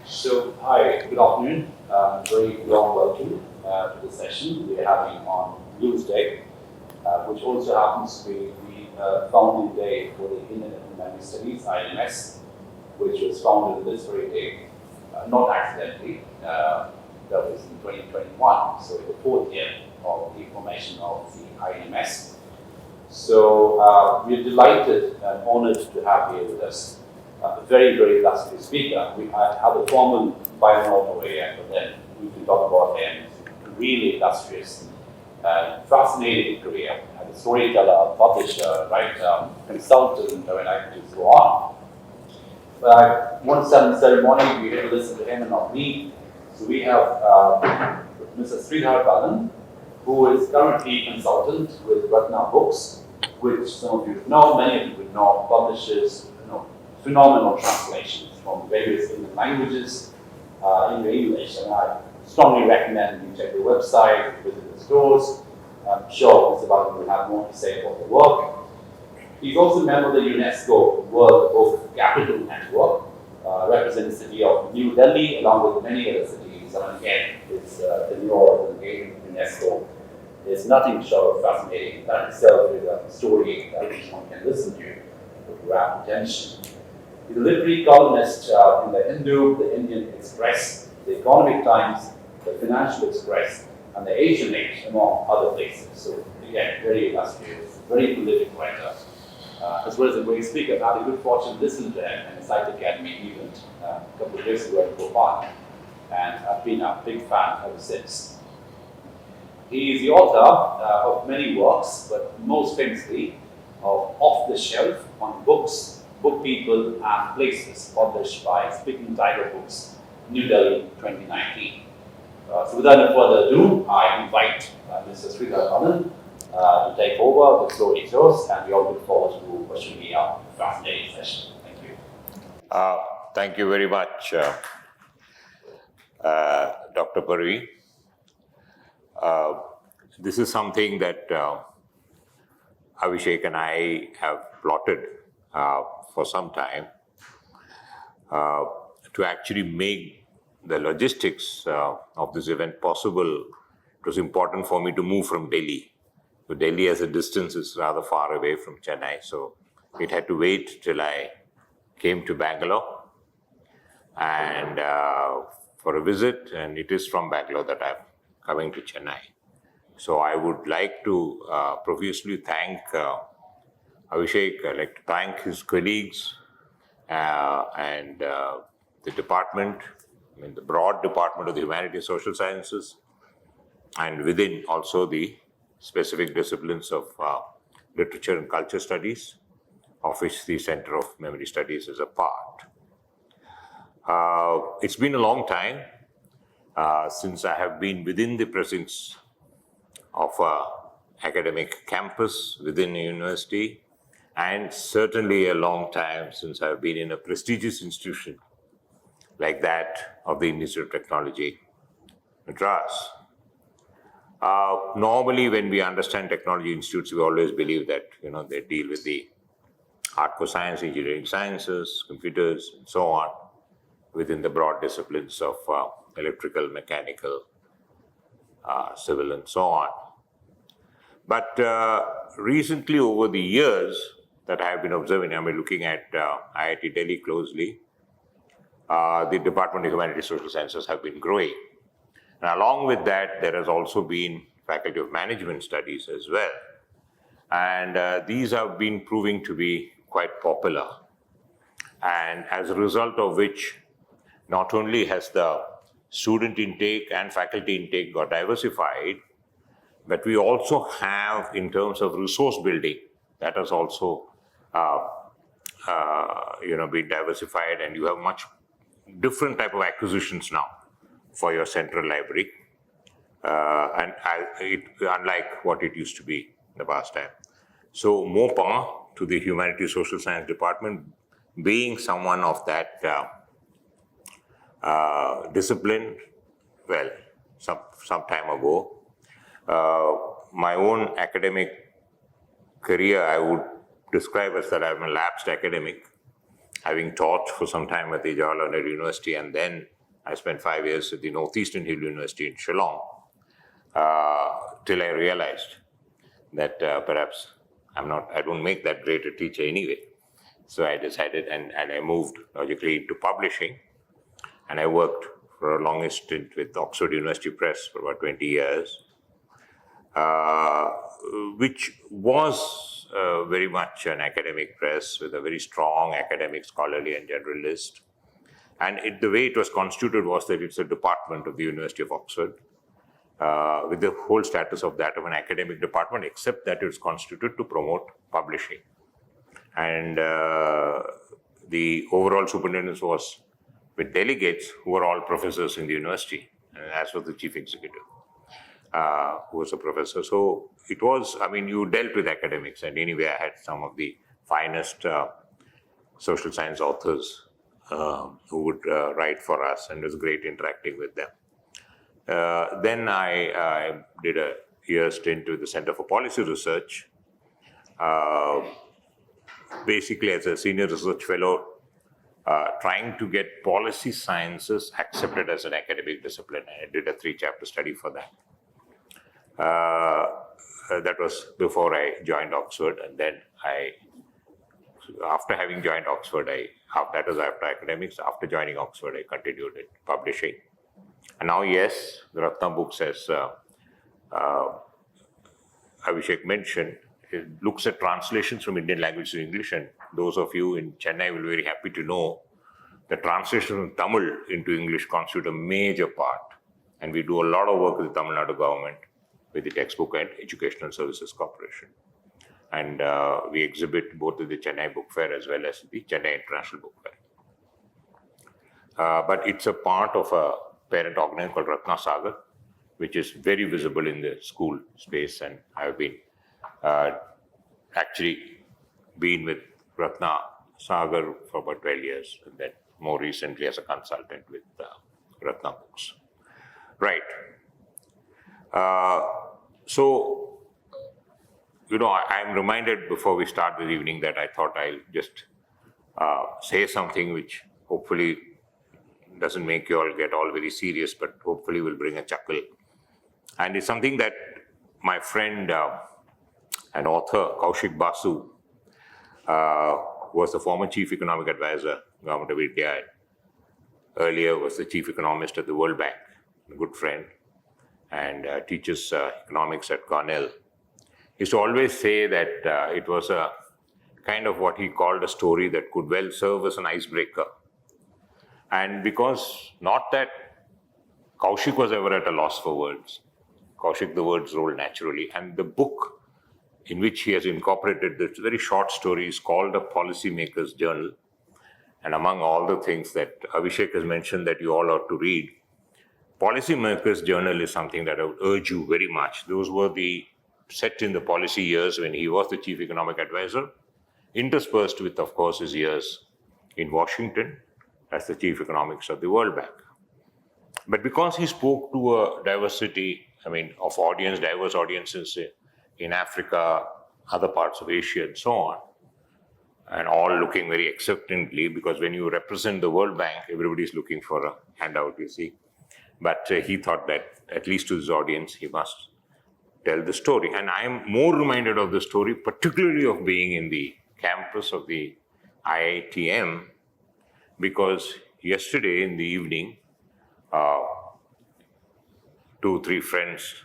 So, hi, good afternoon. Very warm welcome to the session we're having on Tuesday, which also happens to be the founding day for the Indian Implementing Studies, INMS, which was founded this very day, not accidentally. That was in 2021, so the fourth year of the formation of the INMS. So we're delighted and honored to have here with us a very, very illustrious speaker. We have a formal bio over here, but then we can talk about him. Really illustrious, fascinating career. As a storyteller, publisher, writer, consultant, and I could just go on. But one Sunday ceremony, we had to listen to him and not me. So we have Mr.Sridhar Balan, who is currently consultant with Ratna Books, which some of you know, many of you would know, publishes phenomenal translations from various Indian languages into English. And I strongly recommend you check their website, visit the stores. I'm sure Mr. Balan will have more to say about the work. He's also a member of the UNESCO World Book Capital Network, represents the city of New Delhi along with many other cities. And again, it's the New York engagement with UNESCO is nothing short of fascinating. That itself is a story that one can listen to with rapt attention. He's a literary columnist in the Hindu, the Indian Express, the Economic Times, the Financial Express, and the Asian Age, among other places. So again, very illustrious, very prolific writer. As well as a great speaker. I've had a good fortune to listen to him at the Site Academy event a couple of years ago in Bhopal, and I've been a big fan ever since. He is the author of many works, but most famously of Off the Shelf on Books, Book People and Places, published by Speaking Tiger Books, New Delhi, 2019. So without no further ado, I invite Mr. Sridhar Balan to take over. The floor is yours, and we all look forward to what should be a fascinating session. Thank you. Thank you very much, Dr. Parvi. This is something that Abhishek and I have plotted for some time to actually make the logistics of this event possible. It was important for me to move from Delhi. So Delhi as a distance is rather far away from Chennai, so it had to wait till I came to Bangalore and for a visit, and it is from Bangalore that I'm coming to Chennai. So I would like to profusely thank Abhishek. I'd like to thank his colleagues and the department, the broad department of the Humanities Social Sciences, and within also the specific disciplines of literature and culture studies, of which the Center of Memory Studies is a part. It's been a long time since I have been within the precincts of an academic campus within a university, and certainly a long time since I've been in a prestigious institution like that of the Institute of Technology, Madras. Normally, when we understand technology institutes, we always believe that they deal with the hardcore science, engineering sciences, computers, and so on, within the broad disciplines of electrical, mechanical, civil, and so on. But recently, over the years that I have been observing, I'm looking at IIT Delhi closely, the Department of Humanities and Social Sciences have been growing. And along with that, there has also been Faculty of Management Studies as well. And these have been proving to be quite popular. And as a result of which, not only has the student intake and faculty intake got diversified, but we also have, in terms of resource building, that has also been diversified, and you have much different type of acquisitions now for your central library, unlike what it used to be in the past time. So more power to the Humanities Social Science Department, being someone of that discipline. Well, some time ago, my own academic career, I would describe as that I'm a lapsed academic, having taught for some time at the Jawaharlal Nehru University and then I spent 5 years at the Northeastern Hill University in Shillong, till I realized that perhaps I don't make that great a teacher anyway. So I decided, and I moved logically into publishing, and I worked for a longest stint with Oxford University Press for about 20 years, which was very much an academic press with a very strong academic, scholarly, and generalist. And the way it was constituted was that it's a department of the University of Oxford, with the whole status of that of an academic department, except that it's constituted to promote publishing. And the overall superintendence was with delegates who were all professors in the university, and as was the chief executive, who was a professor. So it was, you dealt with academics, and anyway, I had some of the finest social science authors who would write for us, and it was great interacting with them. Then I did a year stint with the Center for Policy Research, basically as a senior research fellow, trying to get policy sciences accepted as an academic discipline. I did a 3-chapter study for that. That was before I joined Oxford, and then after having joined Oxford, that was after academics. After joining Oxford, I continued in publishing. And now, yes, the Ratna Books, as Abhishek mentioned, it looks at translations from Indian language to English, and those of you in Chennai will be very happy to know that translation from Tamil into English constitute a major part. And we do a lot of work with the Tamil Nadu government, with the Textbook and Educational Services Corporation. And we exhibit both at the Chennai Book Fair as well as the Chennai International Book Fair. But it's a part of a parent organization called Ratna Sagar, which is very visible in the school space, and I've been actually been with Ratna Sagar for about 12 years, and then more recently as a consultant with Ratna Books. Right. So, I'm reminded before we start this evening that I thought I'll just say something which hopefully doesn't make you all get all very serious, but hopefully will bring a chuckle. And it's something that my friend and author Kaushik Basu was the former chief economic advisor, Government of India, and earlier was the chief economist at the World Bank, a good friend, and teaches economics at Cornell. He used to always say that it was a kind of what he called a story that could well serve as an icebreaker. And because not that Kaushik was ever at a loss for words, Kaushik, the words roll naturally. And the book in which he has incorporated this very short story is called A Policymaker's Journal. And among all the things that Abhishek has mentioned that you all ought to read, Policymaker's Journal is something that I would urge you very much. Those were set in the policy years when he was the chief economic advisor, interspersed with, of course, his years in Washington as the chief economist of the World Bank. But because he spoke to a diversity, of audience, diverse audiences in Africa, other parts of Asia, and so on, and all looking very acceptantly, because when you represent the World Bank, everybody's looking for a handout, you see. But he thought that, at least to his audience, he must tell the story. And I am more reminded of the story, particularly of being in the campus of the IITM, because yesterday in the evening, 2-3 friends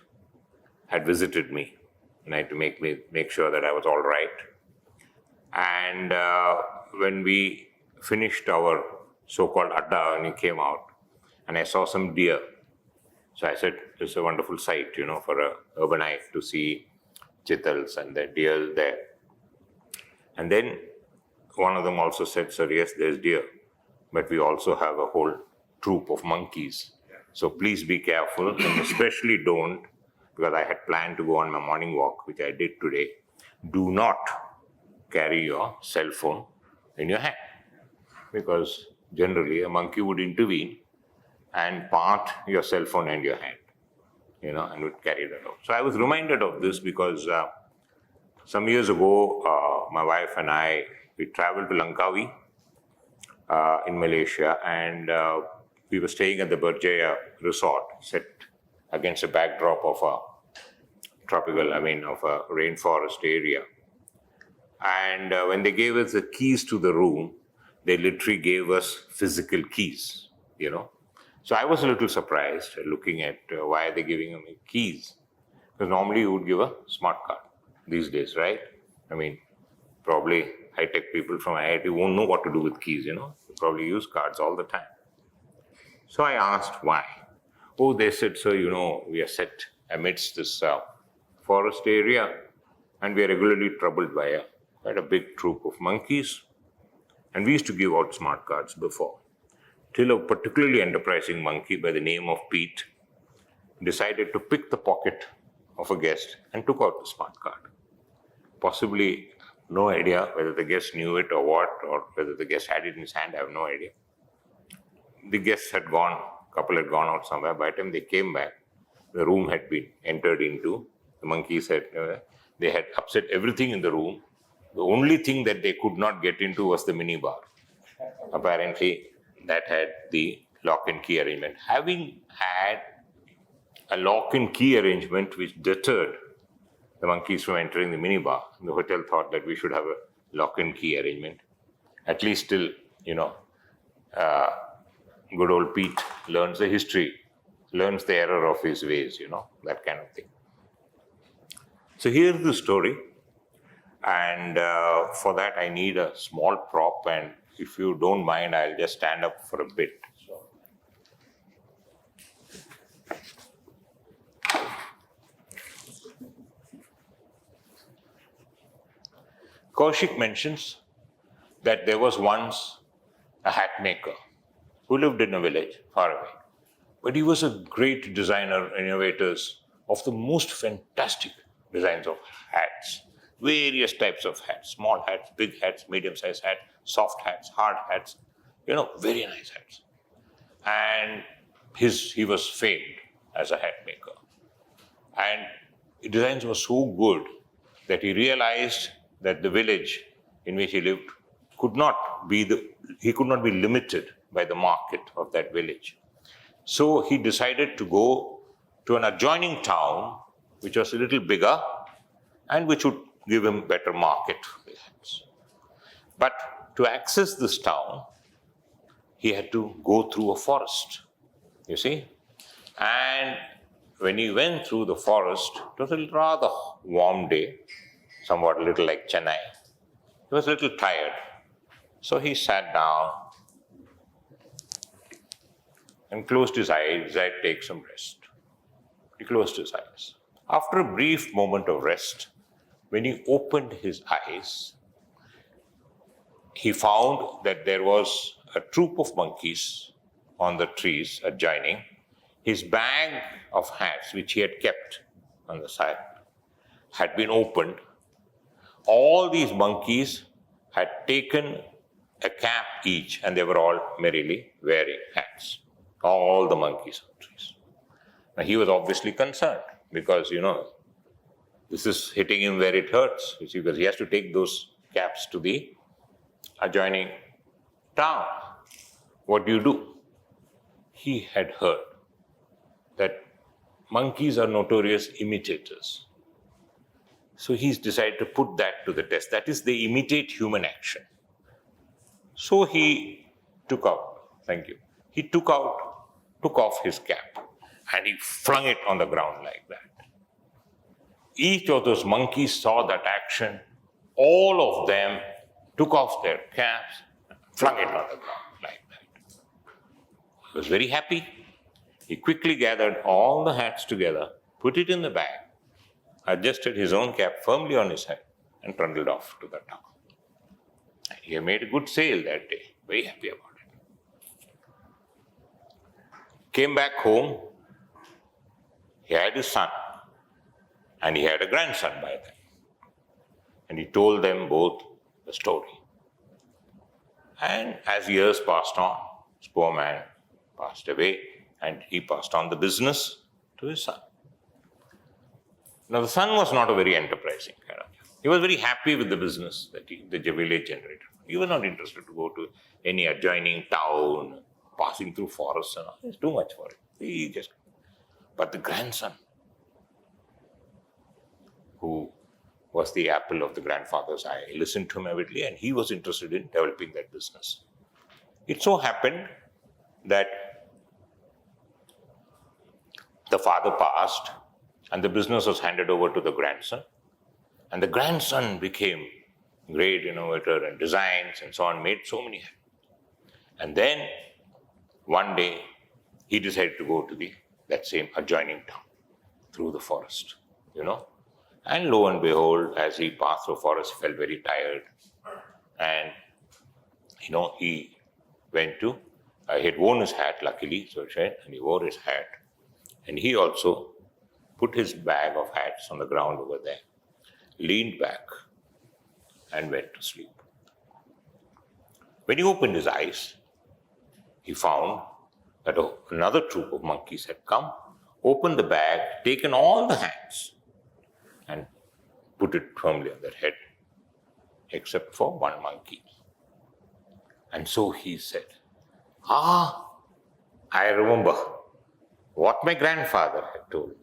had visited me, and I had to make sure that I was all right. And when we finished our so-called adda, and he came out, and I saw some deer. So I said, it's a wonderful sight, for an urbanite to see chitals and the deer there. And then one of them also said, sir, yes, there's deer, but we also have a whole troop of monkeys. So please be careful, and especially don't, because I had planned to go on my morning walk, which I did today, do not carry your cell phone in your hand, because generally a monkey would intervene and part your cell phone and your hand, and would carry that out. So I was reminded of this because some years ago, my wife and I, we traveled to Langkawi in Malaysia, and we were staying at the Berjaya resort, set against a backdrop of a of a rainforest area. And when they gave us the keys to the room, they literally gave us physical keys, So I was a little surprised looking at why are they giving me keys? Because normally you would give a smart card these days, right? Probably high-tech people from IIT won't know what to do with keys, They probably use cards all the time. So I asked why. Oh, they said, sir, we are set amidst this forest area, and we are regularly troubled by quite a big troop of monkeys. And we used to give out smart cards before, till a particularly enterprising monkey by the name of Pete decided to pick the pocket of a guest and took out the smart card. Possibly, no idea whether the guest knew it or what, or whether the guest had it in his hand, I have no idea. The guests had gone, couple had gone out somewhere. By the time they came back, the room had been entered into. The monkeys they had upset everything in the room. The only thing that they could not get into was the minibar. Apparently, that had the lock and key arrangement. Having had a lock and key arrangement which deterred the monkeys from entering the minibar, the hotel thought that we should have a lock and key arrangement. At least till, good old Pete learns the history, learns the error of his ways, that kind of thing. So here's the story. And for that, I need a small prop. And if you don't mind, I'll just stand up for a bit. Kaushik mentions that there was once a hat maker who lived in a village far away. But he was a great designer, innovators of the most fantastic designs of hats, various types of hats, small hats, big hats, medium-sized hats, soft hats, hard hats, very nice hats. And he was famed as a hat maker. And his designs were so good that he realized that the village in which he lived could not be limited by the market of that village. So he decided to go to an adjoining town, which was a little bigger and which would give him better market. But to access this town, he had to go through a forest, you see. And when he went through the forest, it was a rather warm day, somewhat a little like Chennai. He was a little tired. So he sat down and closed his eyes, decided to take some rest. He closed his eyes. After a brief moment of rest, when he opened his eyes, he found that there was a troop of monkeys on the trees adjoining. His bag of hats, which he had kept on the side, had been opened. All these monkeys had taken a cap each, and they were all merrily wearing hats. All the monkeys on trees. Now, he was obviously concerned because, this is hitting him where it hurts, because he has to take those caps to the adjoining town. What do? He had heard that monkeys are notorious imitators. So he's decided to put that to the test. That is, they imitate human action. So he took off his cap and he flung it on the ground like that. Each of those monkeys saw that action. All of them took off their caps, flung it on the ground like that. He was very happy. He quickly gathered all the hats together, put it in the bag, adjusted his own cap firmly on his head, and trundled off to the town. And he made a good sale that day, very happy about it. Came back home, he had his son, and he had a grandson by then. And he told them both the story. And as years passed on, this poor man passed away, and he passed on the business to his son. Now, the son was not a very enterprising kind of guy. He was very happy with the business that the village generated. He was not interested to go to any adjoining town passing through forests and all. It's too much for him. But the grandson, who was the apple of the grandfather's eye, listened to him avidly, and he was interested in developing that business. It so happened that the father passed and the business was handed over to the grandson. And the grandson became great innovator and designs and so on, made so many. And then one day he decided to go to that same adjoining town through the forest, And lo and behold, as he passed through the forest, he felt very tired. And, he went to, he had worn his hat, luckily, and he wore his hat. And he also put his bag of hats on the ground over there, leaned back, and went to sleep. When he opened his eyes, he found that another troop of monkeys had come, opened the bag, taken all the hats, and put it firmly on their head, except for one monkey. And so he said, I remember what my grandfather had told me.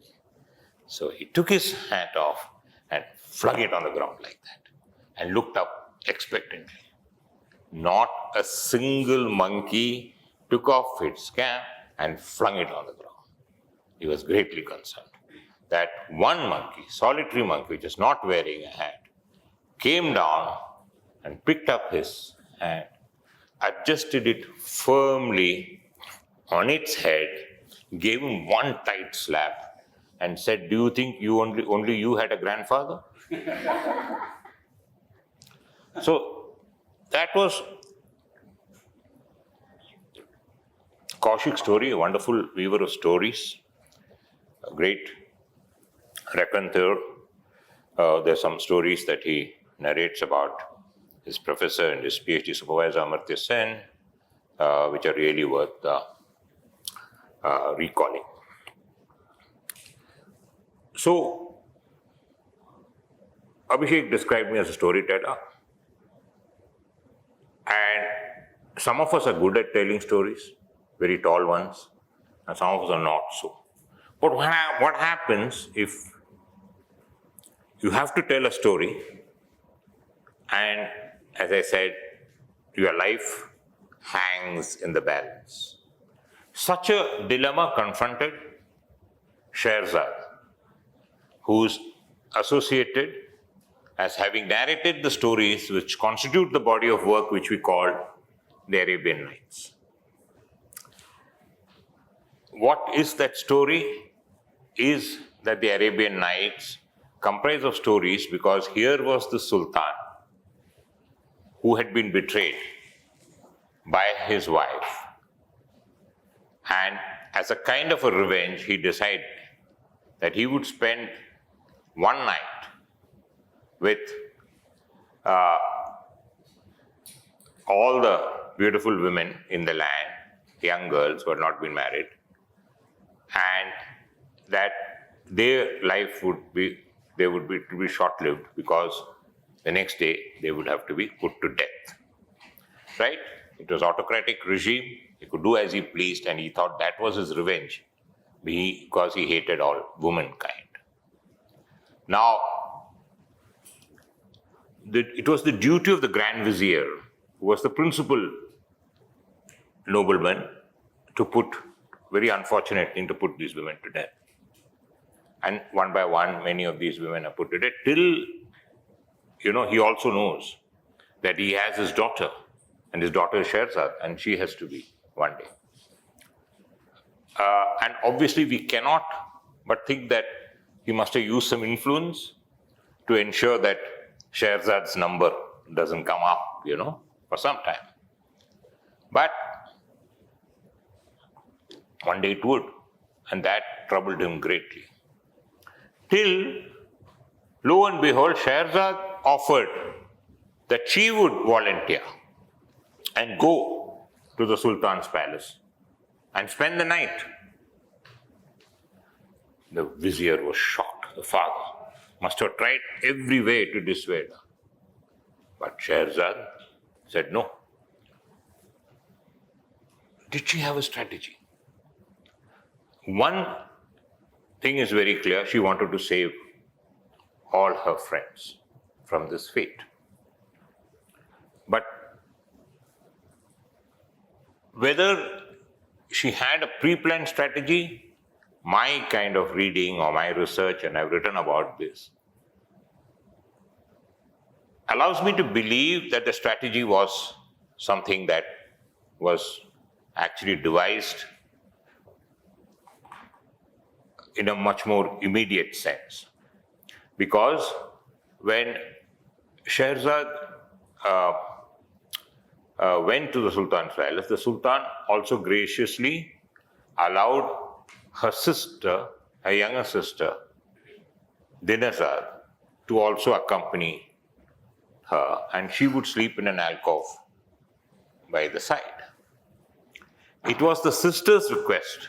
So he took his hat off and flung it on the ground like that and looked up expectantly. Not a single monkey took off its cap and flung it on the ground. He was greatly concerned that one monkey, solitary monkey, which is not wearing a hat, came down and picked up his hat, adjusted it firmly on its head, gave him one tight slap, and said, "Do you think only you had a grandfather?" So that was Kaushik's story, a wonderful weaver of stories, a great raconteur. There are some stories that he narrates about his professor and his PhD supervisor, Amartya Sen, which are really worth recalling. So, Abhishek described me as a storyteller, and some of us are good at telling stories, very tall ones, and some of us are not so. But what happens if you have to tell a story, and as I said, your life hangs in the balance? Such a dilemma confronted Scheherazade, who's associated as having narrated the stories which constitute the body of work which we call the Arabian Nights. What is that story? Is that the Arabian Nights comprise of stories because here was the Sultan who had been betrayed by his wife, and as a kind of a revenge, he decided that he would spend one night with all the beautiful women in the land, young girls who had not been married, and that their life would be short-lived because the next day they would have to be put to death. Right? It was autocratic regime. He could do as he pleased, and he thought that was his revenge because he hated all womankind. Now, it was the duty of the Grand Vizier, who was the principal nobleman, to put, very unfortunate thing, to put these women to death. And one by one, many of these women are put to death till, he also knows that he has his daughter, and his daughter is Scheherazade, and she has to be one day. And obviously we cannot but think that he must have used some influence to ensure that Scheherazade's number doesn't come up, for some time. But one day it would, and that troubled him greatly. Till, lo and behold, Scheherazade offered that she would volunteer and go to the Sultan's palace and spend the night. The vizier was shocked. The father must have tried every way to dissuade her. But Scheherazade said no. did she have a strategy? One thing is very clear, she wanted to save all her friends from this fate. But whether she had a pre-planned strategy, my kind of reading or my research, and I've written about this, allows me to believe that the strategy was something that was actually devised in a much more immediate sense. Because when Shahrazad went to the Sultan's palace, the Sultan also graciously allowed her sister, her younger sister, Dinazad, to also accompany her, and she would sleep in an alcove by the side. It was the sister's request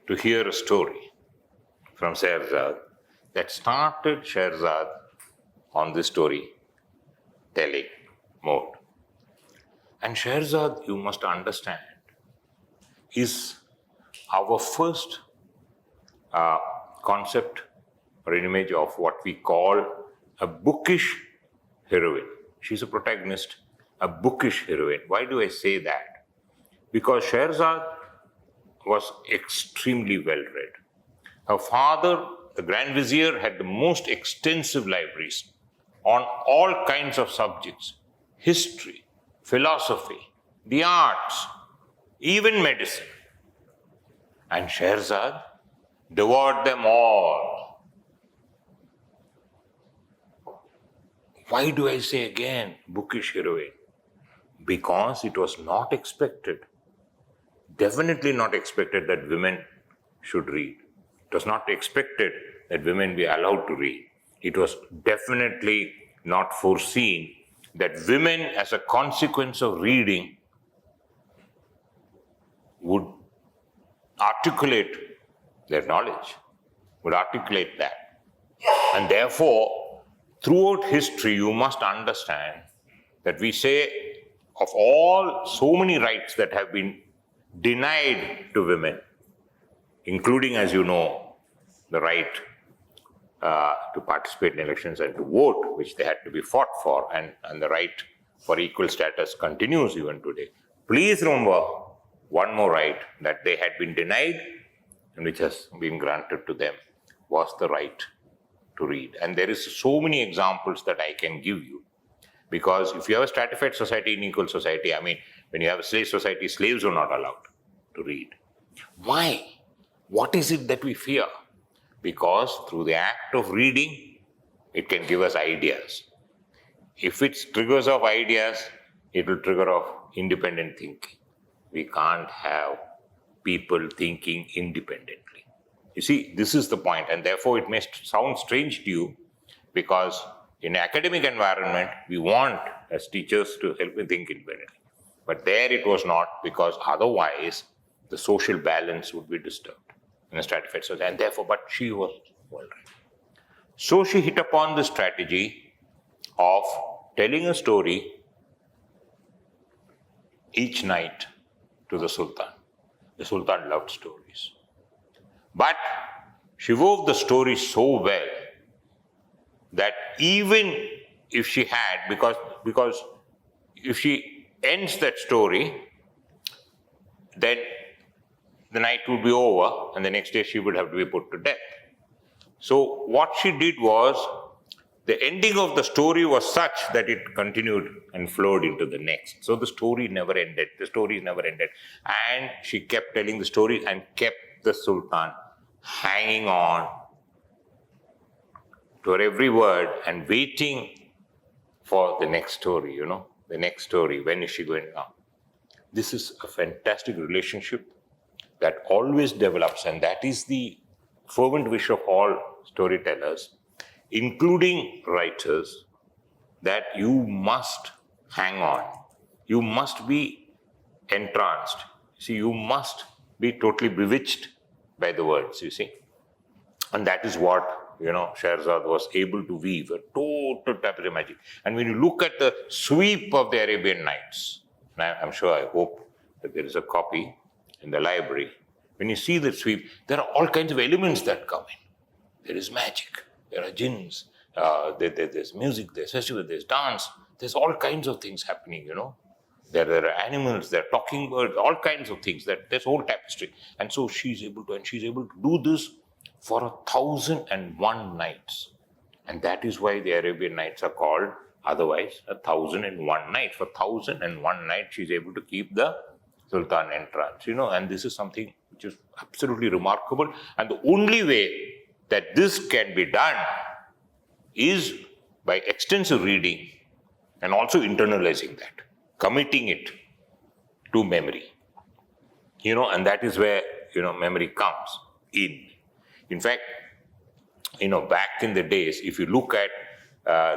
to hear a story from Shahrazad that started Shahrazad on this story-telling mode. And Shahrazad, you must understand, is our first concept or an image of what we call a bookish heroine. She's a protagonist, a bookish heroine. Why do I say that? Because Shahrazad was extremely well read. Her father, the Grand Vizier, had the most extensive libraries on all kinds of subjects: history, philosophy, the arts, even medicine. And Shahrazad devoured them all. Why do I say again bookish heroine? Because it was not expected, definitely not expected, that women should read. It was not expected that women be allowed to read. It was definitely not foreseen that women, as a consequence of reading, would articulate their knowledge, would articulate that. And therefore, throughout history, you must understand that we say of all so many rights that have been denied to women, including, as you know, the right to participate in elections and to vote, which they had to be fought for, and the right for equal status continues even today. Please remember one more right that they had been denied and which has been granted to them was the right to read. And there is so many examples that I can give you, because if you have a stratified society, unequal society, I mean, when you have a slave society, slaves are not allowed to read. Why? What is it that we fear? Because through the act of reading, it can give us ideas. If it triggers off ideas, it will trigger off independent thinking. We can't have people thinking independently. You see, this is the point, and therefore it may sound strange to you, because in academic environment, we want as teachers to help me think independently. But there it was not, because otherwise the social balance would be disturbed in a stratified society, and therefore, but she was well read. So she hit upon the strategy of telling a story each night to the Sultan. The Sultan loved stories. But she wove the story so well that even if she had, because if she ends that story, then the night would be over and the next day she would have to be put to death. So what she did was, the ending of the story was such that it continued and flowed into the next. So the story never ended. The story never ended. And she kept telling the story and kept the Sultan hanging on to her every word and waiting for the next story, the next story. When is she going on? This is a fantastic relationship that always develops, and that is the fervent wish of all storytellers, including writers, that you must hang on. You must be entranced. See, you must be totally bewitched by the words, you see. And that is what, Shahrazad was able to weave, a total tapestry magic. And when you look at the sweep of the Arabian Nights, I'm sure, I hope that there is a copy in the library, when you see the sweep, there are all kinds of elements that come in. There is magic, there are jinns, there's music, there's festival, there's dance, there's all kinds of things happening, There are animals, there are talking birds, all kinds of things, there's whole tapestry. And so she's able to do this for 1,001 nights. And that is why the Arabian Nights are called otherwise 1,001 Nights. For 1,001 nights, she's able to keep the Sultan entrance, and this is something which is absolutely remarkable. And the only way that this can be done is by extensive reading and also internalizing that, committing it to memory, and that is where, memory comes in. In fact, back in the days, if you look at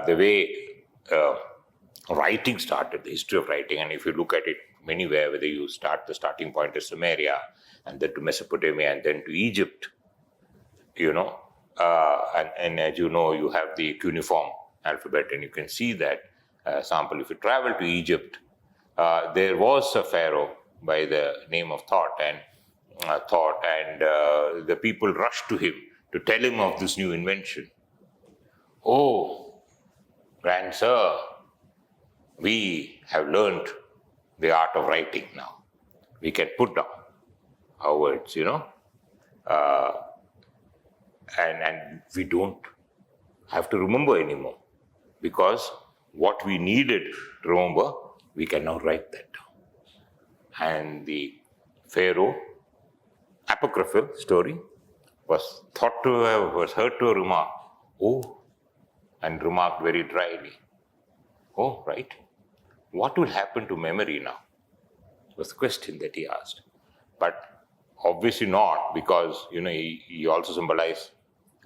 the way writing started, the history of writing, and if you look at it anywhere, whether you the starting point is Sumeria, and then to Mesopotamia, and then to Egypt, and as you know, you have the cuneiform alphabet, and you can see that sample. If you travel to Egypt, there was a pharaoh by the name of Thought, and the people rushed to him to tell him of this new invention. Oh, grand sir, we have learned the art of writing now. We can put down our words, and we don't have to remember anymore, because what we needed to remember, we can now write that down. And the Pharaoh apocryphal story was heard to remark, oh, and remarked very dryly, oh, right, what will happen to memory now? Was the question that he asked. But obviously not, because, he also symbolized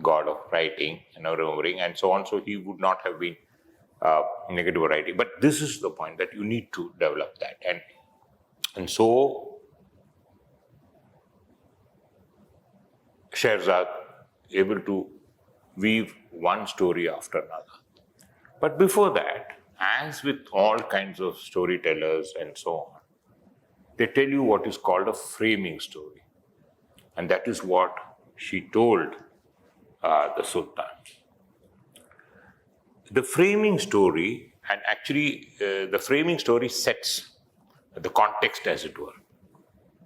God of writing and remembering and so on, so he would not have been negative writing. But this is the point, that you need to develop that. And so Scheherazade able to weave one story after another. But before that, as with all kinds of storytellers and so on, they tell you what is called a framing story. And that is what she told the Sultan. The framing story, and actually the framing story sets the context, as it were,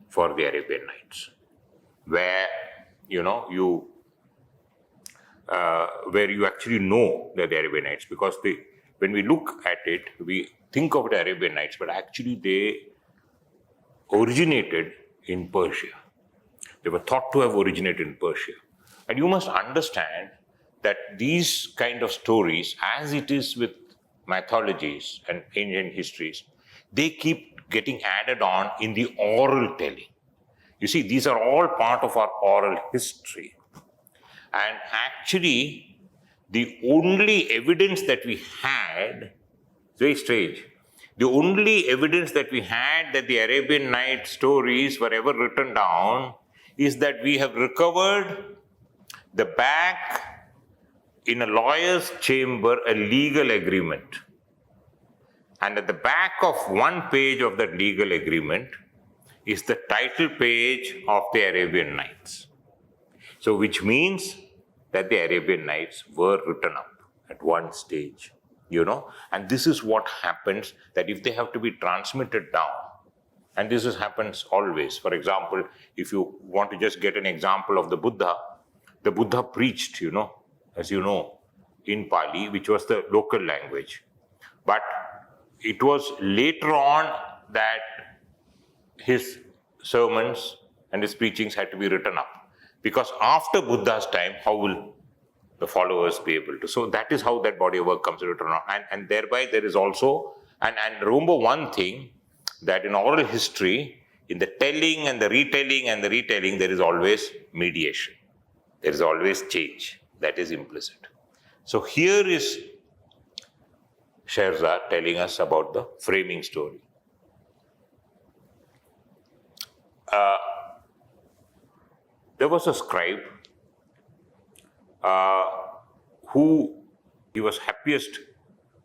for the Arabian Nights, where where you actually know that the Arabian Nights, because when we look at it, we think of the Arabian Nights, but actually they originated in Persia. They were thought to have originated in Persia. And you must understand that these kind of stories, as it is with mythologies and ancient histories, they keep getting added on in the oral telling. You see, these are all part of our oral history. And actually, the only evidence that we had, very strange, the only evidence that we had that the Arabian Night stories were ever written down is that we have recovered the back in a lawyer's chamber, a legal agreement. And at the back of one page of that legal agreement is the title page of the Arabian Nights. So, which means that the Arabian Nights were written up at one stage, and this is what happens, that if they have to be transmitted down, and this happens always. For example, if you want to just get an example of the Buddha preached, as you know, in Pali, which was the local language. But it was later on that his sermons and his preachings had to be written up. Because after Buddha's time, how will the followers be able to? So that is how that body of work comes written on. And thereby there is also, and remember one thing, that in oral history, in the telling and the retelling, there is always mediation. There is always change. That is implicit. So here is Scheherazade telling us about the framing story. There was a scribe who he was happiest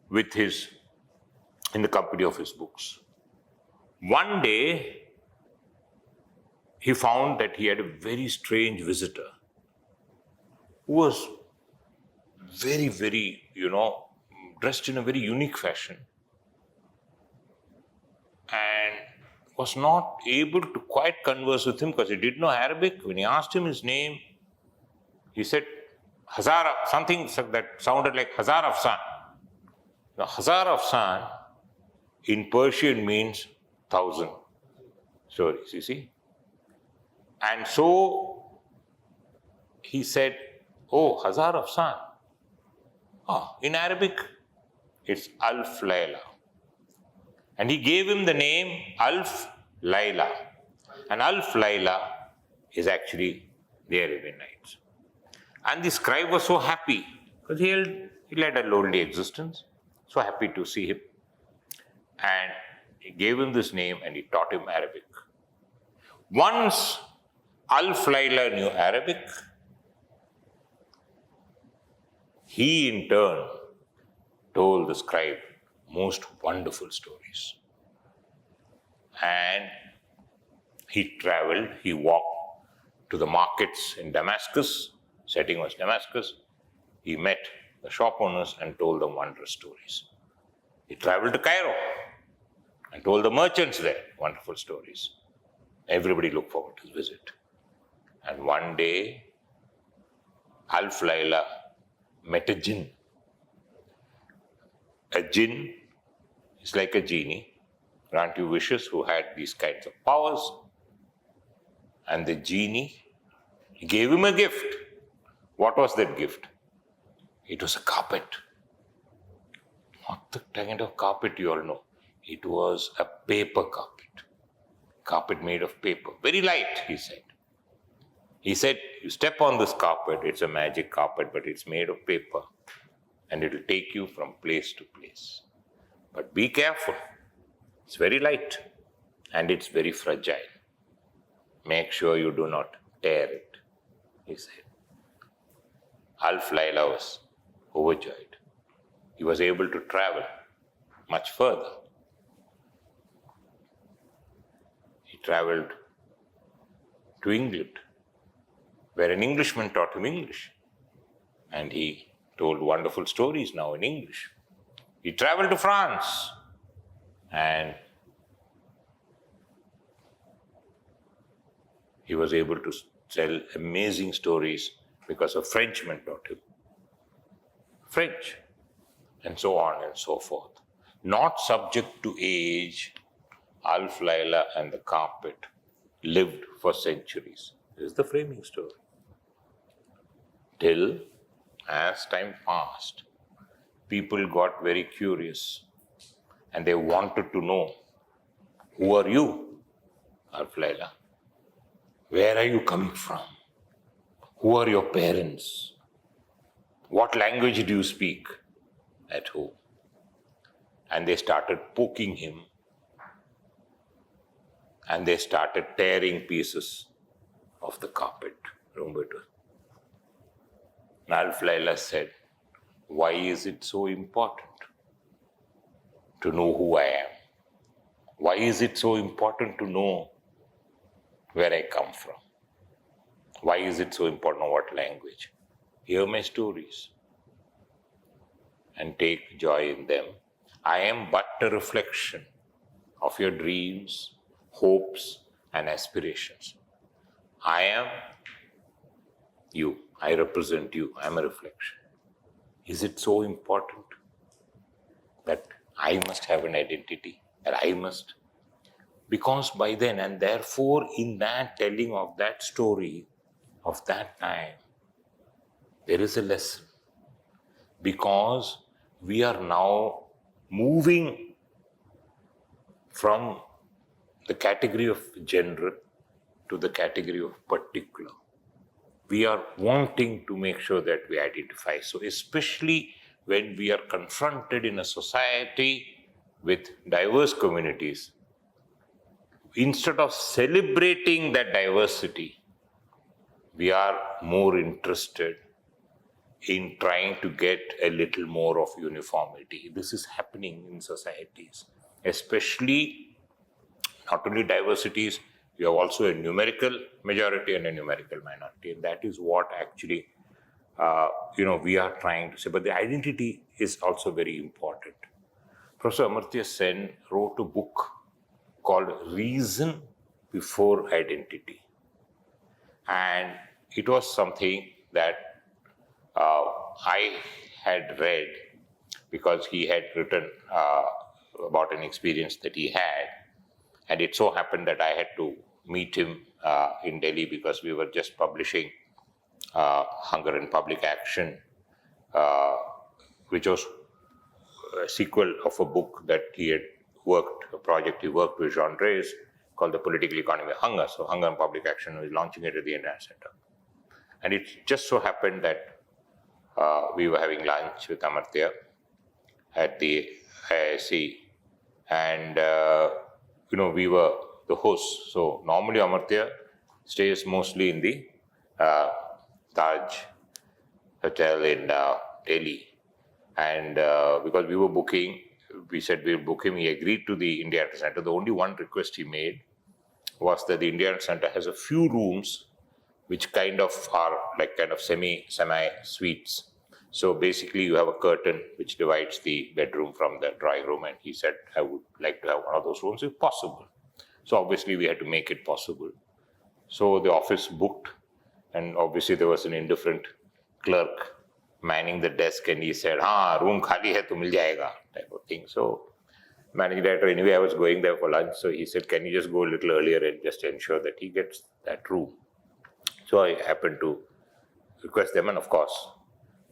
with in the company of his books. One day, he found that he had a very strange visitor who was very, dressed in a very unique fashion and was not able to quite converse with him because he didn't know Arabic. When he asked him his name, he said, Hazar, something that sounded like Hazar Afsan. Now, Hazar Afsan in Persian means 1,000 stories, you see. And so he said, oh, Hazar Afsan. In Arabic, it's Alf Layla. And he gave him the name Alf Layla. And Alf Layla is actually the Arabian Nights. And the scribe was so happy because he led a lonely existence. So happy to see him. And he gave him this name and he taught him Arabic. Once Alf Layla knew Arabic, he in turn told the scribe most wonderful stories. And he traveled, he walked to the markets in Damascus, setting was Damascus. He met the shop owners and told them wondrous stories. He traveled to Cairo and told the merchants there wonderful stories. Everybody looked forward to his visit. And one day, Alf Layla met a jinn. A jinn is like a genie, grant you wishes, who had these kinds of powers. And the genie gave him a gift. What was that gift? It was a carpet. What the kind of carpet you all know? It was a paper carpet. Carpet made of paper. Very light, he said. He said, you step on this carpet, it's a magic carpet, but it's made of paper. And it will take you from place to place. But be careful. It's very light and it's very fragile. Make sure you do not tear it, he said. Alf Layla was overjoyed. He was able to travel much further. He traveled to England, where an Englishman taught him English. And he told wonderful stories now in English. He traveled to France and he was able to tell amazing stories because a Frenchman taught him French, and so on and so forth. Not subject to age, Alf Layla and the carpet lived for centuries. This is the framing story. Till, as time passed, people got very curious and they wanted to know, who are you, Alf Layla? Where are you coming from? Who are your parents? What language do you speak at home? And they started poking him and they started tearing pieces of the carpet. Remember it? Alf Layla said, why is it so important to know who I am? Why is it so important to know where I come from? Why is it so important to know what language? Hear my stories and take joy in them. I am but a reflection of your dreams, hopes, and aspirations. I am you. I represent you. I am a reflection. Is it so important that I must have an identity, that I must? Because by then, and therefore in that telling of that story, of that time, there is a lesson. Because we are now moving from the category of general to the category of particular. We are wanting to make sure that we identify. So especially when we are confronted in a society with diverse communities, instead of celebrating that diversity, we are more interested in trying to get a little more of uniformity. This is happening in societies, especially not only diversities, you have also a numerical majority and a numerical minority. And that is what actually, we are trying to say. But the identity is also very important. Professor Amartya Sen wrote a book called Reason Before Identity. And it was something that I had read because he had written about an experience that he had. And it so happened that I had to meet him in Delhi because we were just publishing Hunger and Public Action, which was a sequel of a book that he had worked, a project he worked with Jean Reyes called The Political Economy of Hunger. So Hunger and Public Action was launching it at the INMS Center. And it just so happened that we were having lunch with Amartya at the IIC, and we were the hosts. So normally Amartya stays mostly in the Taj Hotel in Delhi, and because we were booking, we said we'll book him. He agreed to the India Center. The only one request he made was that the India Center has a few rooms which kind of are like kind of semi suites. So basically you have a curtain which divides the bedroom from the drawing room, and he said, I would like to have one of those rooms if possible. So obviously we had to make it possible. So the office booked, and obviously there was an indifferent clerk manning the desk, and he said, room khali hai to mil jayega, type of thing. So managing director, anyway, I was going there for lunch, so he said, can you just go a little earlier and just ensure that he gets that room? So I happened to request them, and of course,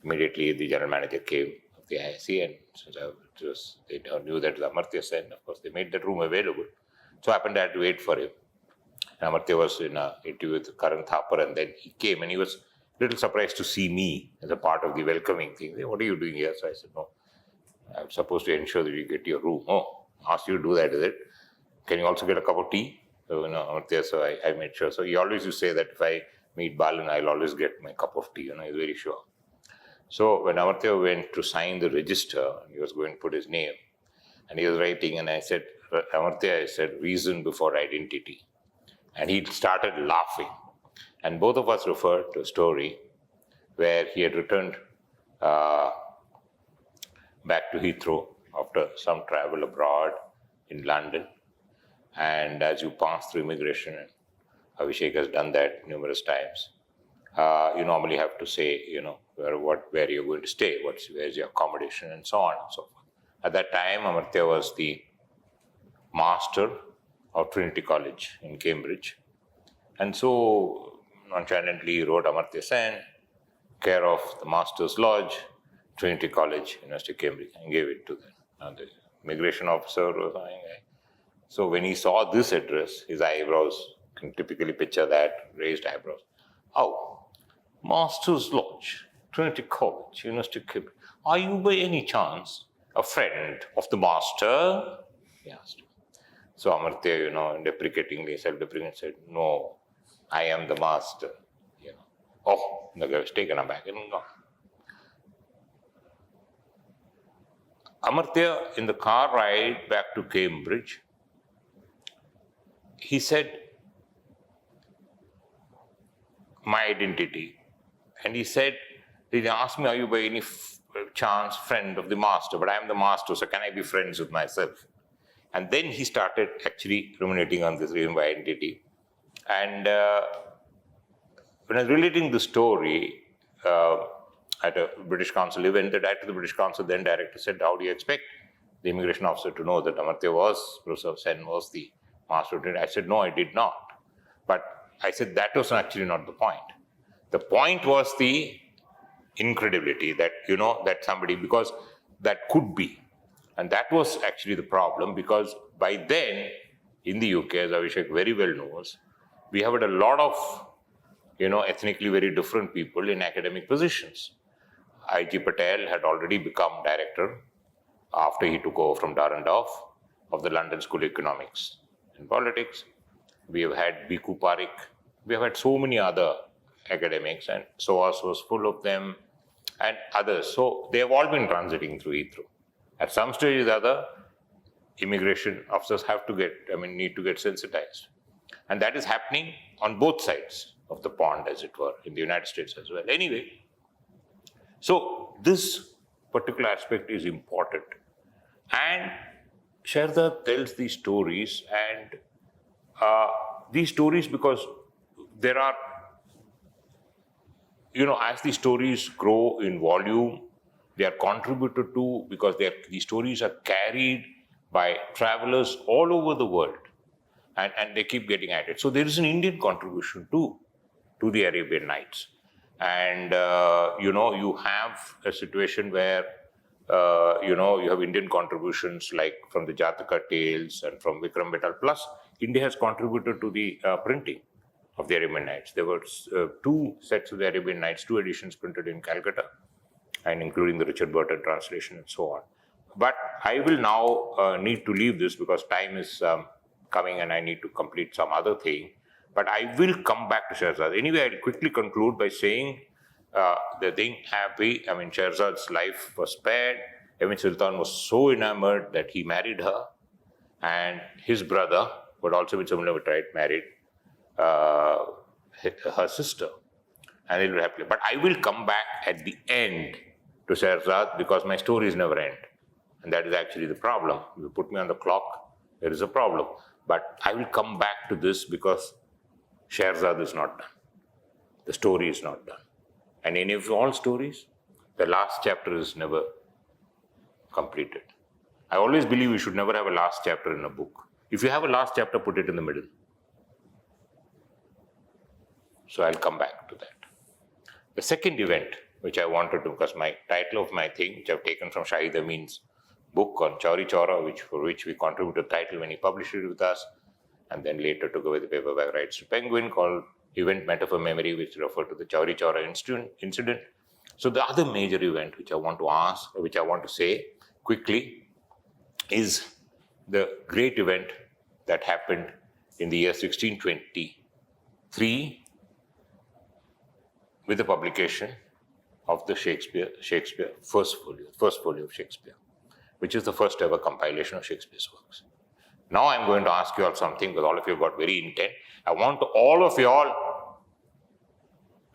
immediately the general manager came of the IIC, and since they knew that it was Amartya Sen, of course, they made that room available. So I happened I had to wait for him. And Amartya was in an interview with Karan Thapar, and then he came, and he was a little surprised to see me as a part of the welcoming thing. He said, what are you doing here? So I said, no, I'm supposed to ensure that you get your room. Oh, asked you to do that, is it? Can you also get a cup of tea? So, Amartya, so I made sure. So he always used to say that if I meet Balan, I'll always get my cup of tea. He's very sure. So when Amartya went to sign the register, he was going to put his name, and he was writing, and I said, Amartya, I said, reason before identity. And he started laughing. And both of us referred to a story where he had returned back to Heathrow after some travel abroad in London. And as you pass through immigration, and Abhishek has done that numerous times, you normally have to say, where you're going to stay, where's your accommodation, and so on and so forth. At that time, Amartya was the master of Trinity College in Cambridge. And so, nonchalantly, he wrote Amartya Sen, care of the Master's Lodge, Trinity College, University of Cambridge, and gave it to the immigration officer or something. So when he saw this address, his eyebrows, you can typically picture that, raised eyebrows. Oh, Master's Lodge, Trinity College, University of Cambridge. Are you by any chance a friend of the Master? He asked. So Amartya, deprecatingly, self-deprecatingly said, no, I am the Master. Oh, the guy was taken aback and gone. Amartya, in the car ride back to Cambridge, he said, my identity. And he said, they asked me, are you by any chance friend of the Master? But I am the Master, so can I be friends with myself? And then he started actually ruminating on this reason by identity. And when I was relating the story at a British Council event, the director of the British Council, then director, said, how do you expect the immigration officer to know that Amartya Professor Sen was the Master of Trinity? I said, no, I did not. But I said, that was actually not the point. The point was the incredibility that, that somebody, because that could be. And that was actually the problem, because by then, in the UK, as Abhishek very well knows, we have had a lot of, ethnically very different people in academic positions. I.G. Patel had already become director after he took over from Darendorf of the London School of Economics and Politics. We have had Bhikkhu Parikh. We have had so many other academics, and SOAS was full of them, and others. So they have all been transiting through Heathrow. At some stage or the other, immigration officers have to need to get sensitized. And that is happening on both sides of the pond, as it were, in the United States as well. Anyway, so this particular aspect is important. And Sherzad tells these stories, and these stories, because there are, as these stories grow in volume, they are contributed to because these stories are carried by travelers all over the world, and they keep getting added. So there is an Indian contribution too to the Arabian Nights. And, you have a situation where, you have Indian contributions like from the Jataka tales and from Vikram Betal. Plus, India has contributed to the printing of the Arabian Nights. There were 2 sets of the Arabian Nights, 2 editions printed in Calcutta, and including the Richard Burton translation and so on. But I will now need to leave this because time is coming and I need to complete some other thing. But I will come back to Sherzad. Anyway, I'll quickly conclude by saying the thing happy. I mean, Sherzad's life was spared. Emir Sultan was so enamored that he married her, and his brother, who had also been similarly tried, married her sister, and they were happy. But I will come back at the end to Sherzad because my stories never end, and that is actually the problem. If you put me on the clock, there is a problem. But I will come back to this because Sherzad is not done. The story is not done. And in all stories, the last chapter is never completed. I always believe we should never have a last chapter in a book. If you have a last chapter, put it in the middle. So I'll come back to that. The second event, which I wanted to, because my title of my thing, which I've taken from Shahid Amin's book on Chauri Chaura, for which we contributed the title when he published it with us, and then later took away the paperback rights to Penguin, called Event Metaphor Memory, which referred to the Chauri Chaura incident. So the other major event which I want to say quickly is the great event that happened in the year 1623 with the publication of the Shakespeare first folio of Shakespeare, which is the first ever compilation of Shakespeare's works. Now I'm going to ask you all something, because all of you got very intent. I want all of you all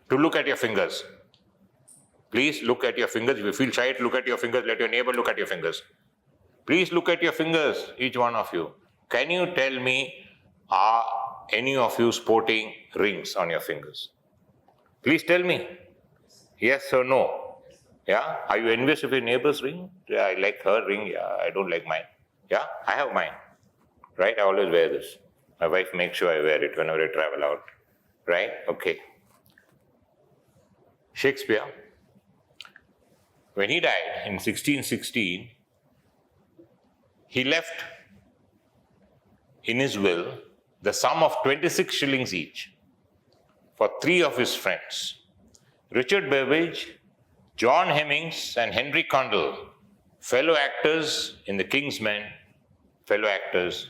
to look at your fingers. Please look at your fingers. If you feel shy to look at your fingers, let your neighbor look at your fingers. Please look at your fingers, each one of you. Can you tell me, are any of you sporting rings on your fingers? Please tell me. Yes or no? Yeah? Are you envious of your neighbor's ring? Yeah, I like her ring. Yeah, I don't like mine. Yeah? I have mine. Right? I always wear this. My wife makes sure I wear it whenever I travel out. Right? Okay. Shakespeare, when he died in 1616, he left in his will the sum of 26 shillings each for 3 of his friends, Richard Burbage, John Hemmings, and Henry Condell, fellow actors in The King's Men, fellow actors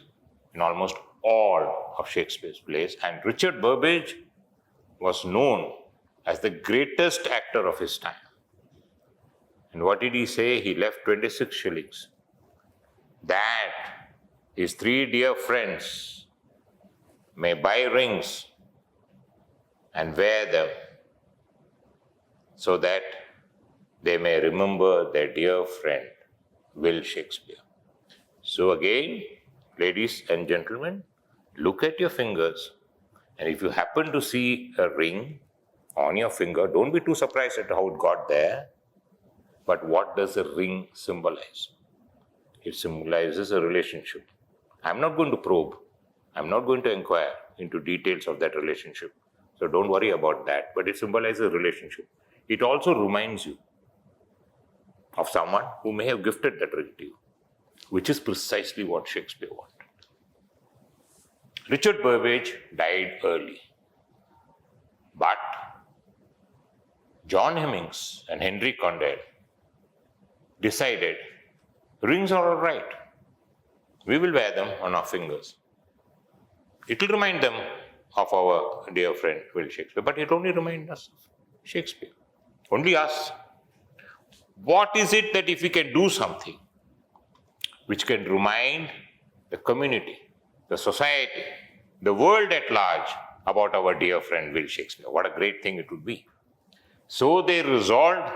in almost all of Shakespeare's plays. And Richard Burbage was known as the greatest actor of his time. And what did he say? He left 26 shillings. That his 3 dear friends may buy rings and wear them so that they may remember their dear friend, Will Shakespeare. So again, ladies and gentlemen, look at your fingers, and if you happen to see a ring on your finger, don't be too surprised at how it got there. But what does a ring symbolize? It symbolizes a relationship. I'm not going to probe. I'm not going to inquire into details of that relationship. So don't worry about that. But it symbolizes a relationship. It also reminds you of someone who may have gifted that ring to you, which is precisely what Shakespeare wanted. Richard Burbage died early. But John Hemmings and Henry Condell decided rings are all right. We will wear them on our fingers. It will remind them of our dear friend Will Shakespeare, but it only reminds us of Shakespeare. Only us. What is it that if we can do something which can remind the community, the society, the world at large about our dear friend Will Shakespeare. What a great thing it would be. So they resolved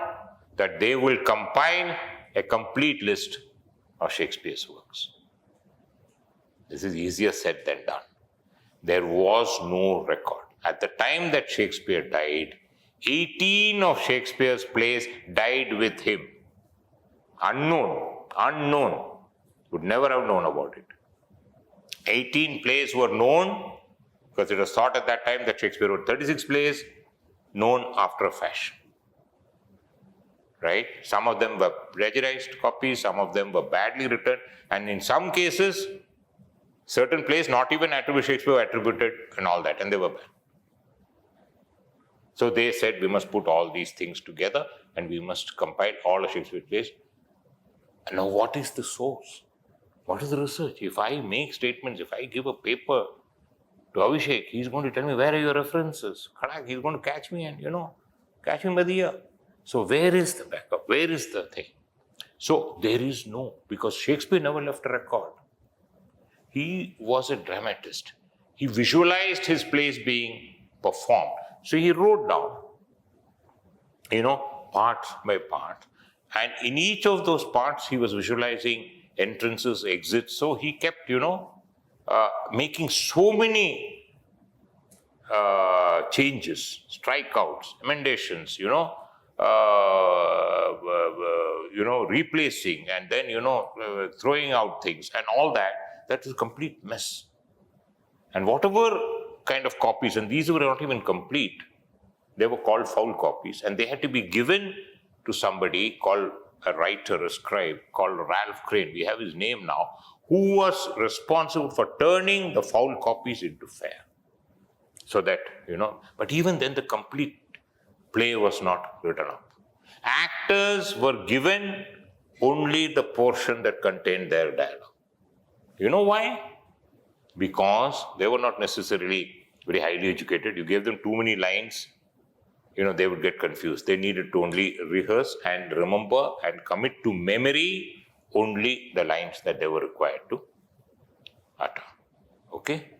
that they will compile a complete list of Shakespeare's works. This is easier said than done. There was no record. At the time that Shakespeare died, 18 of Shakespeare's plays died with him. Unknown. Would never have known about it. 18 plays were known because it was thought at that time that Shakespeare wrote 36 plays, known after a fashion. Right? Some of them were plagiarized copies, some of them were badly written, and in some cases, certain plays not even attributed Shakespeare were attributed and all that, and they were bad. So they said we must put all these things together and we must compile all of Shakespeare's plays. And now what is the source? What is the research? If I make statements, if I give a paper to Abhishek, he's going to tell me, where are your references? He's going to catch me and, catch me by the ear. So where is the backup? Where is the thing? So there is no, because Shakespeare never left a record. He was a dramatist. He visualized his plays being performed. So he wrote down, part by part. And in each of those parts, he was visualizing entrances, exits. So he kept, making so many changes, strikeouts, emendations, replacing and then, throwing out things and all that. That is a complete mess. And whatever kind of copies, and these were not even complete, they were called foul copies, and they had to be given to somebody called a writer, a scribe, called Ralph Crane. We have his name now, who was responsible for turning the foul copies into fair. So that, but even then the complete play was not written up. Actors were given only the portion that contained their dialogue. You know why? Because they were not necessarily very highly educated. You gave them too many lines, they would get confused. They needed to only rehearse and remember and commit to memory only the lines that they were required to utter. Okay?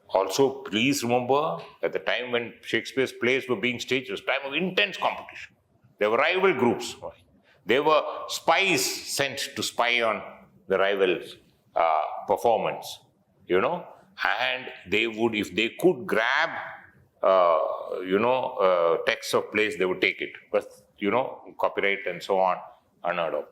Also, please remember, at the time when Shakespeare's plays were being staged, it was a time of intense competition. There were rival groups. There were spies sent to spy on the rivals' performance, and they would, if they could grab, texts of plays, they would take it. But, copyright and so on, unheard of.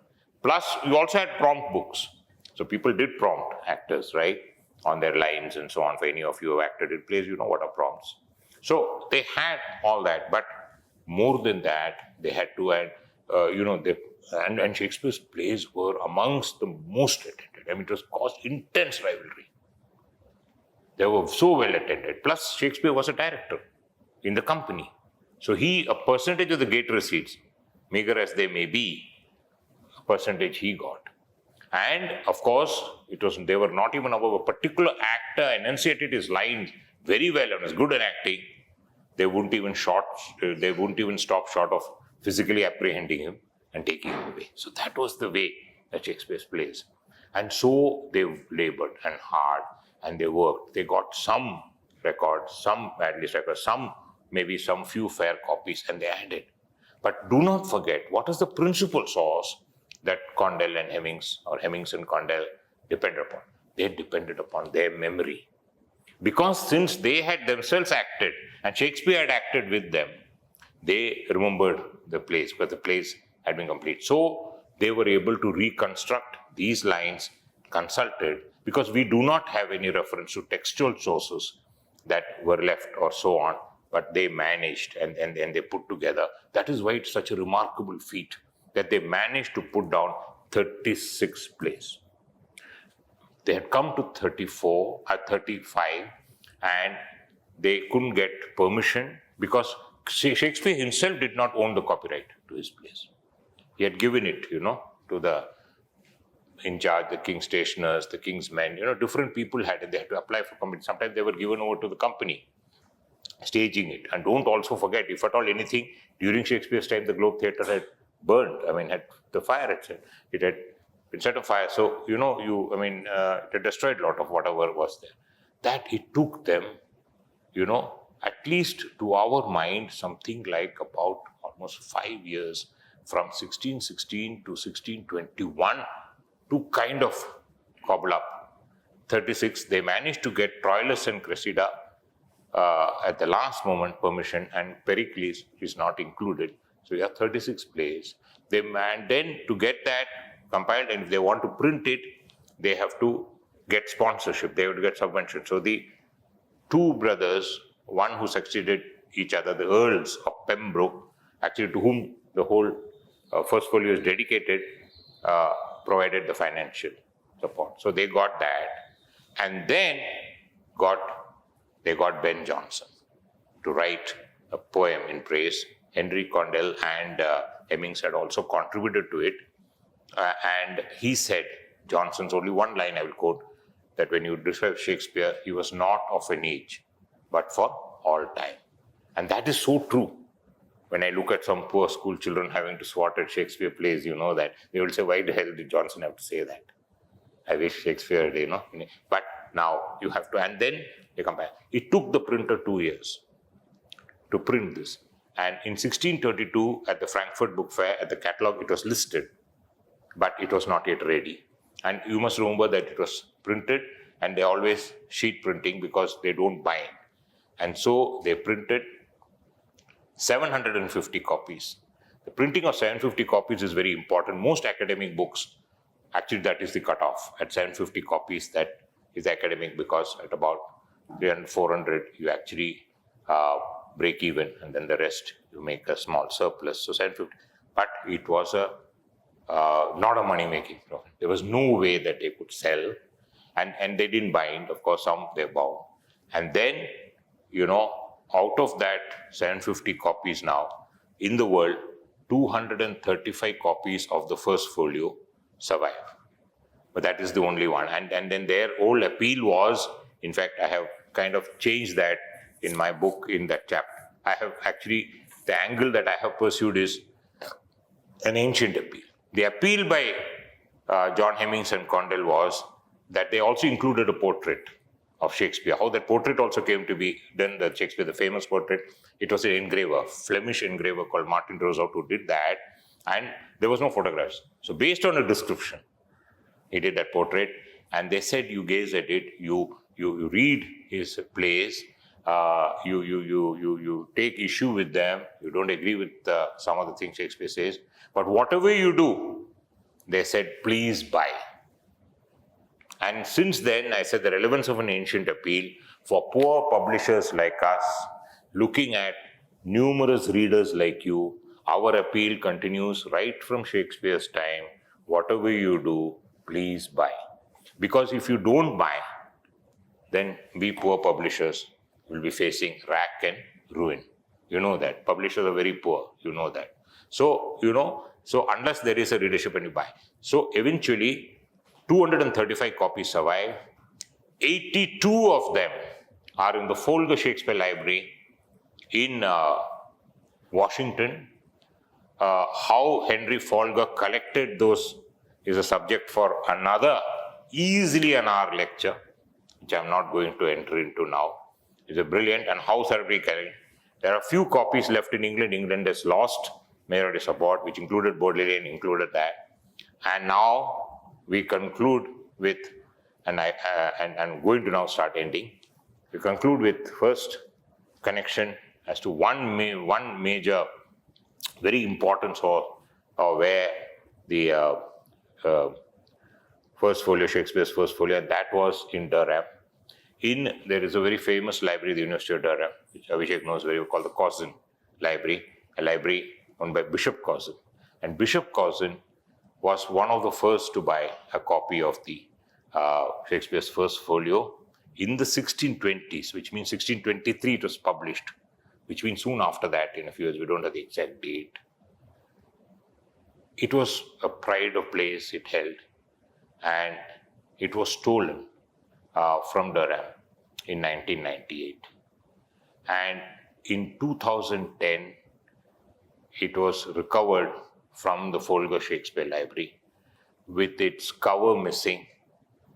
Plus, you also had prompt books. So people did prompt actors, right, on their lines and so on. For any of you who have acted in plays, you know what are prompts. So they had all that, but more than that, they had to add, and Shakespeare's plays were amongst the most attended. It was caused intense rivalry. They were so well attended. Plus, Shakespeare was a director in the company. So a percentage of the gate receipts, meager as they may be, a percentage he got. And of course, they were not even above a particular actor enunciated his lines very well and was good at acting. They wouldn't even stop short of physically apprehending him and taking him away. So that was the way that Shakespeare's plays. And so they labored and hard and they worked. They got some records, some badly records, maybe some few fair copies, and they added. But do not forget, what is the principal source that Condell and Hemmings, or Hemmings and Condell, depended upon? They depended upon their memory. Because since they had themselves acted, and Shakespeare had acted with them, they remembered the plays, because the plays had been complete. So they were able to reconstruct these lines, consulted, because we do not have any reference to textual sources that were left or so on, but they managed and they put together. That is why it's such a remarkable feat that they managed to put down 36 plays. They had come to 35, and they couldn't get permission because Shakespeare himself did not own the copyright to his plays. He had given it, to the in charge, the king's stationers, the king's men, different people had it. They had to apply for permission. Sometimes they were given over to the company, staging it. And don't also forget, if at all anything, during Shakespeare's time, the Globe Theatre had burned. Had the fire, it had been set on fire. So, it had destroyed a lot of whatever was there. that it took them, at least to our mind, something like about almost 5 years from 1616 to 1621 to kind of cobble up 36. They managed to get Troilus and Cressida at the last moment permission, and Pericles is not included. So you have 36 plays. And then to get that compiled, and if they want to print it, they have to get sponsorship. They would get subvention. So the two brothers, one who succeeded each other, the Earls of Pembroke, actually to whom the whole first folio is dedicated, provided the financial support. So they got that, and then they got Ben Jonson to write a poem in praise. Henry Condell and Hemmings had also contributed to it, and he said, Johnson's only one line I will quote, that when you describe Shakespeare, he was not of an age, but for all time. And that is so true. When I look at some poor school children having to swat at Shakespeare plays, you know that, they will say, why the hell did Johnson have to say that? I wish Shakespeare, but now you have to, and then they compare. It took the printer 2 years to print this. And in 1632, at the Frankfurt Book Fair, at the catalogue, it was listed, but it was not yet ready. And you must remember that it was printed, and they always sheet printing because they don't bind. And so they printed 750 copies. The printing of 750 copies is very important. Most academic books, actually that is the cutoff. At 750 copies, that is academic, because at about 300, 400, you actually break even, and then the rest you make a small surplus. So 750, but it was not a money-making profit. There was no way that they could sell, and they didn't bind. Of course, some they bound. And then, out of that 750 copies now, in the world, 235 copies of the first folio survive. But that is the only one. And then their whole appeal was, in fact, I have kind of changed that in my book in that chapter. I have actually, the angle that I have pursued is an ancient appeal. The appeal by John Hemmings and Condell was that they also included a portrait of Shakespeare. How that portrait also came to be done, the Shakespeare, the famous portrait, it was an engraver, Flemish engraver called Martin Rozout who did that, and there was no photographs. So based on a description, he did that portrait, and they said, you gaze at it, you read his plays, you take issue with them, you don't agree with some of the things Shakespeare says, but whatever you do, they said, please buy. And since then, I said the relevance of an ancient appeal for poor publishers like us, looking at numerous readers like you, our appeal continues right from Shakespeare's time. Whatever you do, please buy. Because if you don't buy, then we poor publishers will be facing rack and ruin. You know that. Publishers are very poor. You know that. So, so unless there is a readership and you buy. So eventually, 235 copies survive. 82 of them are in the Folger Shakespeare Library in Washington. How Henry Folger collected those is a subject for another, easily an hour lecture, which I'm not going to enter into now. It's a brilliant, and how Sarabri carried. There are few copies left in England. England has lost Major de Support, which included Baudelaire and included that. And now we conclude with, and I'm going to now start ending. We conclude with first connection as to one major, very important source, where the first folio, Shakespeare's first folio, and that was in Durham. There is a very famous library, the University of Durham, which Abhishek knows very well, called the Curzon Library, a library owned by Bishop Curzon. And Bishop Curzon was one of the first to buy a copy of the Shakespeare's first folio in the 1620s, which means 1623 it was published, which means soon after that, in a few years, we don't have the exact date. It was a pride of place it held, and it was stolen from Durham in 1998. And in 2010, it was recovered from the Folger Shakespeare Library with its cover missing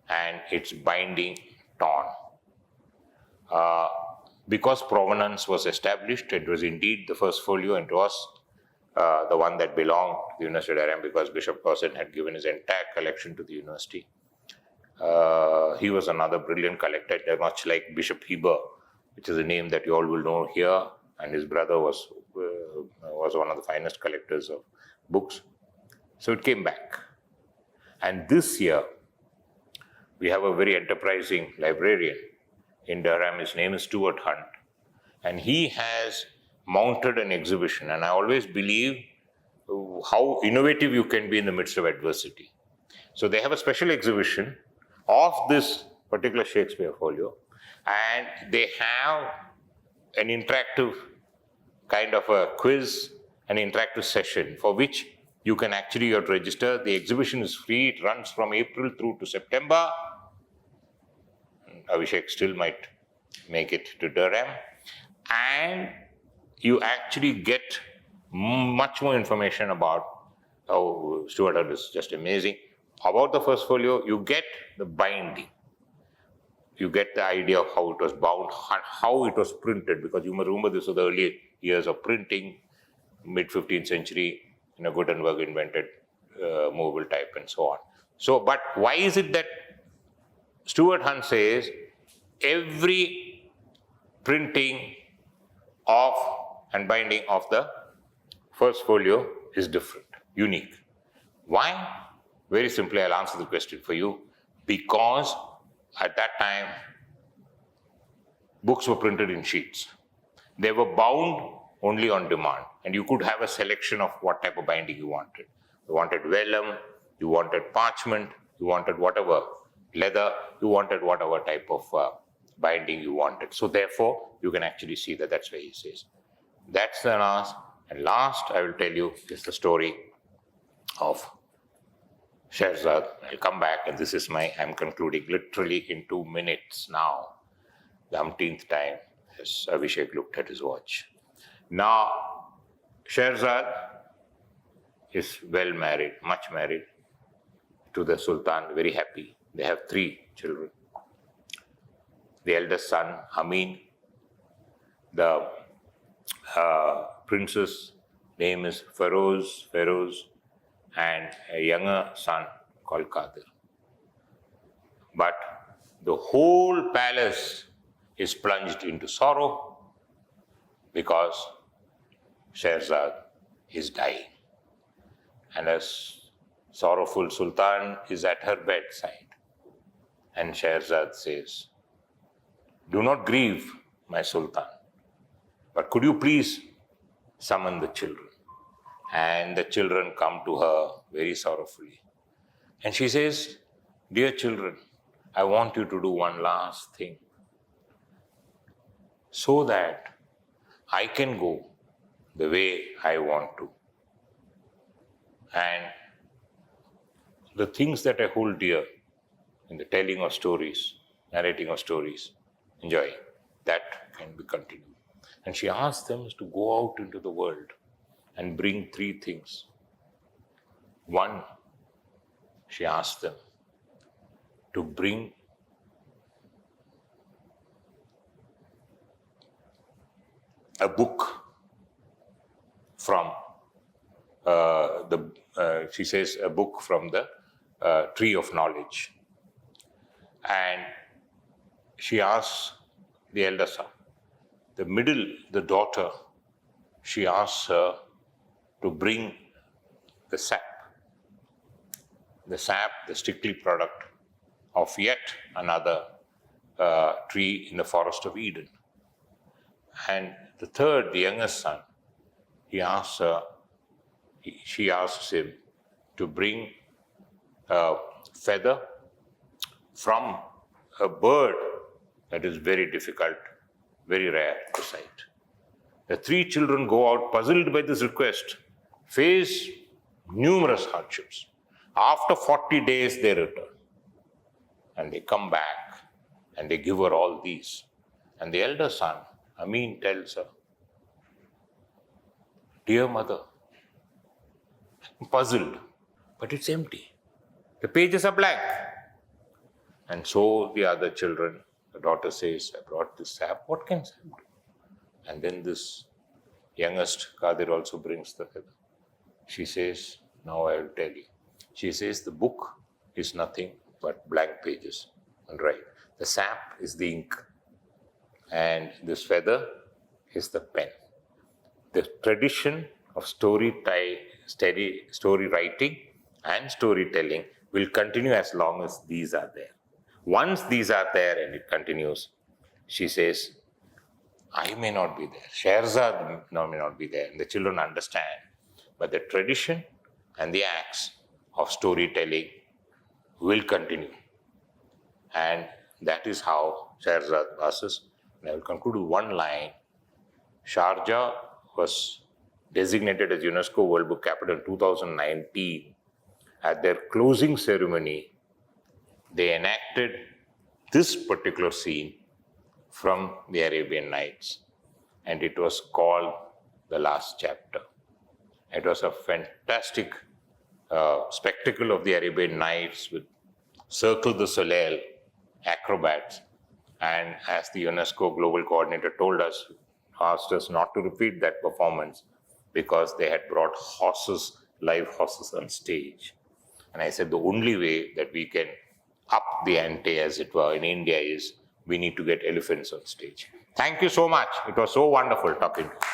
and its binding torn. Because provenance was established, it was indeed the first folio, and it was the one that belonged to the University of Durham because Bishop Cosset had given his entire collection to the university. He was another brilliant collector, much like Bishop Heber, which is a name that you all will know here, and his brother was one of the finest collectors of books. So it came back. And this year, we have a very enterprising librarian in Durham. His name is Stuart Hunt. And he has mounted an exhibition. And I always believe how innovative you can be in the midst of adversity. So they have a special exhibition of this particular Shakespeare folio. And they have an interactive kind of a quiz, an interactive session for which you can actually register. The exhibition is free. It runs from April through to September. Abhishek still might make it to Durham. And you actually get much more information about how Stuart is just amazing. About the first folio, you get the binding. You get the idea of how it was bound, how it was printed, because you must remember this was the early years of printing, mid-15th century, Gutenberg invented movable type and so on. So, but why is it that Stuart Hunt says every printing of and binding of the first folio is different, unique? Why? Very simply, I'll answer the question for you. Because at that time, books were printed in sheets. They were bound only on demand, and you could have a selection of what type of binding you wanted. You wanted vellum, you wanted parchment, you wanted whatever, leather, you wanted whatever type of binding you wanted. So therefore, you can actually see that that's where he says. That's the last. And last, I will tell you, is the story of Sherzad. I'll come back, and this is I'm concluding literally in 2 minutes now, the umpteenth time, as Abhishek looked at his watch. Now, Sherzad is well married, much married to the Sultan, very happy. They have 3 children. The eldest son, Amin, the prince's name is Feroz, and a younger son called Qadir. But the whole palace is plunged into sorrow because Sherzad is dying. And a sorrowful Sultan is at her bedside. And Sherzad says, "Do not grieve, my Sultan, but could you please summon the children?" And the children come to her very sorrowfully. And she says, "Dear children, I want you to do one last thing so that I can go the way I want to. And the things that I hold dear in the telling of stories, narrating of stories, enjoy, that can be continued." And she asked them to go out into the world and bring 3 things. One, she asked them to bring a book from she says a book from the tree of knowledge. And she asks the elder son. The middle, the daughter, she asks her to bring the sap, the stickly product of yet another tree in the forest of Eden. And the third, the youngest son, she asks him to bring a feather from a bird that is very difficult, very rare to sight. The 3 children go out puzzled by this request, face numerous hardships. After 40 days, they return. And they come back and they give her all these. And the elder son, Amin, tells her, "Dear mother, I'm puzzled, but it's empty. The pages are blank." And so the other children The daughter says, I brought this sap. What can sap do? And then this youngest Kadir also brings the feather. She says, now I will tell you. She says, the book is nothing but blank pages. And right, the sap is the ink. And this feather is the pen. The tradition of story writing and storytelling will continue as long as these are there. Once these are there and it continues, she says, I may not be there, Sherzad may not be there, and the children understand, but the tradition and the acts of storytelling will continue. And that is how Sherzad passes. And I will conclude with one line. Sharjah was designated as UNESCO World Book Capital in 2019. At their closing ceremony, they enacted this particular scene from the Arabian Nights, and it was called The Last Chapter. It was a fantastic spectacle of the Arabian Nights with Circle du Soleil acrobats. And as the UNESCO Global Coordinator told us, asked us not to repeat that performance because they had brought horses, live horses on stage. And I said the only way that we can up the ante, as it were, in India is we need to get elephants on stage. Thank you so much. It was so wonderful talking to you.